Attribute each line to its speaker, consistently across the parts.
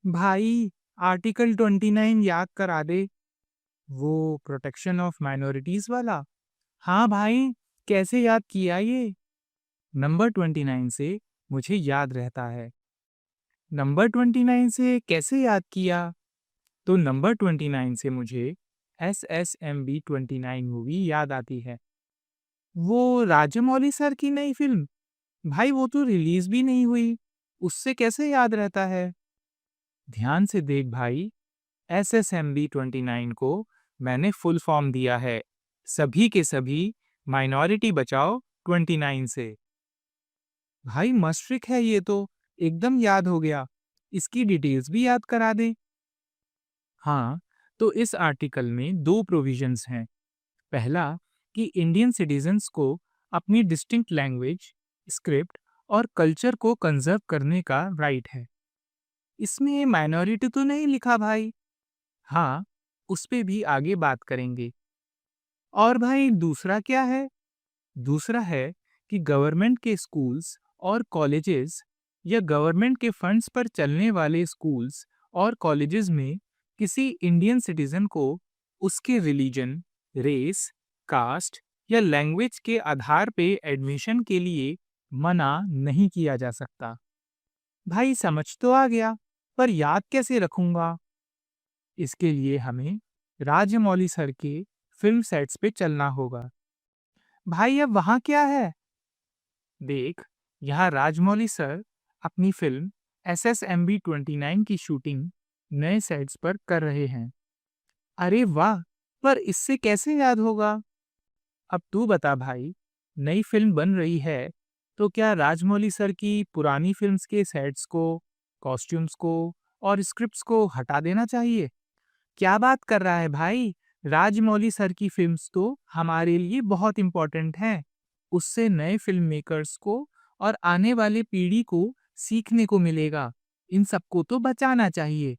Speaker 1: भाई, आर्टिकल 29 याद करा दे। वो प्रोटेक्शन ऑफ माइनॉरिटीज वाला। हाँ भाई, कैसे याद किया ये? नंबर 29 से मुझे याद रहता है। नंबर 29 से कैसे याद किया? तो नंबर 29 से मुझे SSMB 29 मूवी याद आती है। वो राजमौली सर की नई फिल्म। भाई वो तो रिलीज भी नहीं हुई, उससे कैसे याद रहता है? ध्यान से देख भाई, SSMB 29 को मैंने फुल फॉर्म दिया है, सभी के सभी माइनॉरिटी बचाओ 29 से। भाई मस्त ट्रिक है ये तो, एकदम याद हो गया। इसकी डिटेल्स भी याद करा दे। हाँ, तो इस आर्टिकल में दो प्रोविजंस हैं। पहला, कि इंडियन सिटीजन्स को अपनी डिस्टिंक्ट लैंग्वेज, स्क्रिप्ट और कल्चर को कंजर्व करने का राइट है। इसमें माइनॉरिटी तो नहीं लिखा भाई। हाँ, उस पे भी आगे बात करेंगे। और भाई दूसरा क्या है? दूसरा है कि गवर्नमेंट के स्कूल्स और कॉलेजेस या गवर्नमेंट के फंड्स पर चलने वाले स्कूल्स और कॉलेजेस में किसी इंडियन सिटीजन को उसके रिलीजन, रेस, कास्ट या लैंग्वेज के आधार पे एडमिशन के लिए मना नहीं किया जा सकता। भाई समझ तो आ गया, पर याद कैसे रखूंगा? इसके लिए हमें राजमौली सर के फिल्म सेट्स पे चलना होगा। भाई अब वहाँ क्या है? देख, यहाँ राजमौली सर अपनी फिल्म SSMB 29 की शूटिंग नए सेट्स पर कर रहे हैं। अरे वाह! पर इससे कैसे याद होगा? अब तू बता भाई, नई फिल्म बन रही है, तो क्या राजमौली सर की पुरानी फिल्म्स के सेट्स को, कॉस्ट्यूम्स को और स्क्रिप्ट्स को हटा देना चाहिए? क्या बात कर रहा है भाई? राजमौली सर की फिल्म्स तो हमारे लिए बहुत इम्पोर्टेंट हैं। उससे नए फिल्म मेकर्स को और आने वाली पीढ़ी को सीखने को मिलेगा। इन सबको तो बचाना चाहिए।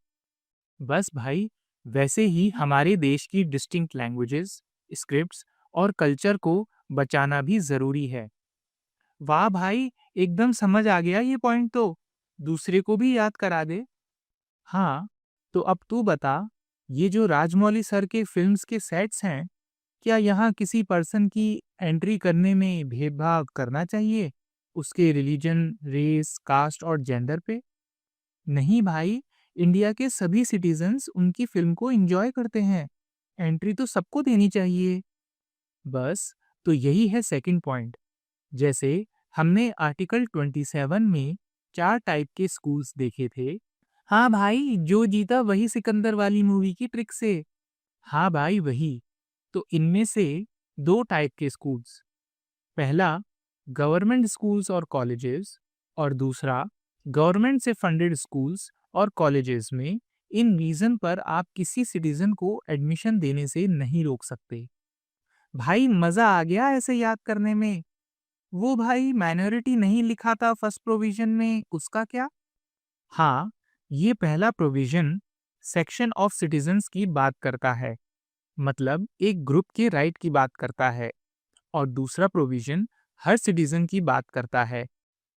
Speaker 1: बस भाई, वैसे ही हमारे देश की डिस्टिंक्ट लैंग्वेजेस, स्क्रिप्ट्स और कल्चर को बचाना भी ज़रूरी है। वाह भाई, एकदम समझ आ गया ये पॉइंट तो। दूसरे को भी याद करा दे। हाँ, तो अब तू बता, ये जो राजमौली सर के फिल्म्स के सेट्स हैं, क्या यहाँ किसी पर्सन की एंट्री करने में भेदभाव करना चाहिए? उसके रिलीजन, रेस, कास्ट और जेंडर पे? नहीं भाई, इंडिया के सभी सिटीजन्स उनकी फिल्म को एंजॉय करते हैं। एंट्री तो सबको देनी चाहिए। बस, तो यही है सेकंड पॉइंट। जैसे हमने आर्टिकल 27 में 4 टाइप के स्कूल्स देखे थे। हाँ भाई, जो जीता वही सिकंदर वाली मूवी की ट्रिक से। हाँ भाई वही। तो इनमें से 2 टाइप के स्कूल्स। पहला, गवर्नमेंट स्कूल्स और कॉलेजेस और दूसरा, गवर्नमेंट से फंडेड स्कूल्स और कॉलेजेस में इन रीज़न पर आप किसी सिटीजन को एडमिशन देने से नहीं रोक सकते। भाई मज़ा आ गया ऐसे याद करने में। वो भाई माइनॉरिटी नहीं लिखा था फर्स्ट प्रोविजन में, उसका क्या? हाँ, ये पहला प्रोविजन सेक्शन ऑफ सिटीजन्स की बात करता है, मतलब एक ग्रुप के राइट की बात करता है। और दूसरा प्रोविजन हर सिटीजन की बात करता है,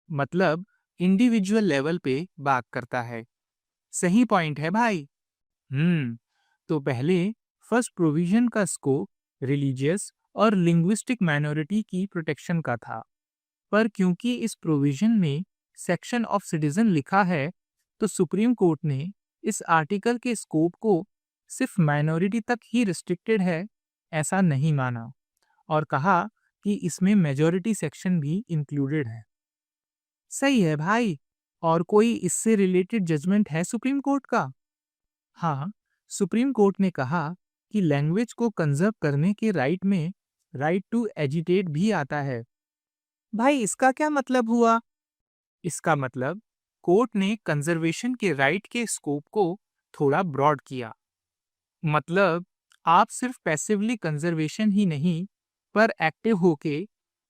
Speaker 1: मतलब इंडिविजुअल लेवल पे बात करता है। सही पॉइंट है भाई। तो पहले फर्स्ट प्रोविजन का स्कोप रिलीजियस और लिंग्विस्टिक माइनॉरिटी की प्रोटेक्शन का था, पर क्योंकि इस प्रोविजन में सेक्शन ऑफ सिटीजन लिखा है, तो सुप्रीम कोर्ट ने इस आर्टिकल के स्कोप को सिर्फ माइनॉरिटी तक ही रिस्ट्रिक्टेड है, ऐसा नहीं माना और कहा कि इसमें मेजॉरिटी सेक्शन भी इंक्लूडेड है। सही है भाई। और कोई इससे रिलेटेड जजमेंट है सुप्रीम कोर्ट का? हाँ, सुप्रीम कोर्ट ने कहा कि लैंग्वेज को कंजर्व करने के राइट में राइट टू एजिटेट भी आता है। भाई इसका क्या मतलब हुआ? इसका मतलब कोर्ट ने कंजर्वेशन के राइट के स्कोप को थोड़ा ब्रॉड किया। मतलब आप सिर्फ पैसिवली कंजर्वेशन ही नहीं, पर एक्टिव होके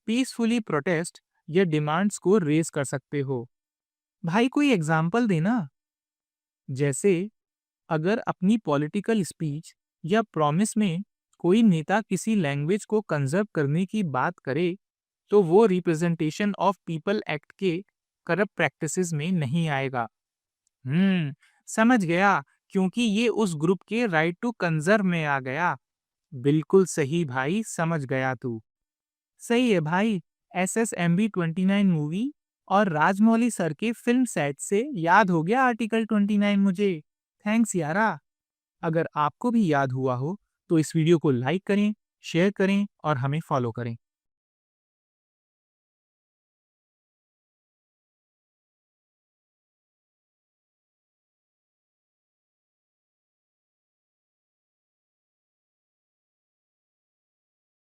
Speaker 1: पीसफुली प्रोटेस्ट या डिमांड्स को रेज कर सकते हो। भाई कोई एग्जाम्पल देना। जैसे अगर अपनी पॉलिटिकल स्पीच या प्रॉमिस में कोई नेता किसी लैंग्वेज को कंजर्व करने की बात करे, तो वो रिप्रेजेंटेशन ऑफ पीपल एक्ट के करप्ट प्रैक्टिसेस में नहीं आएगा। हम्म समझ गया, क्योंकि ये उस ग्रुप के राइट टू कंजर्व में आ गया। बिल्कुल सही भाई, समझ गया तू। सही है भाई। SSMB 29 मूवी और राजमौली सर के फिल्म सेट से याद हो गया आर्टिकल 29 मुझे। थैंक्स यारा। अगर आपको भी याद हुआ हो तो इस वीडियो को लाइक करें, शेयर करें और हमें फॉलो करें।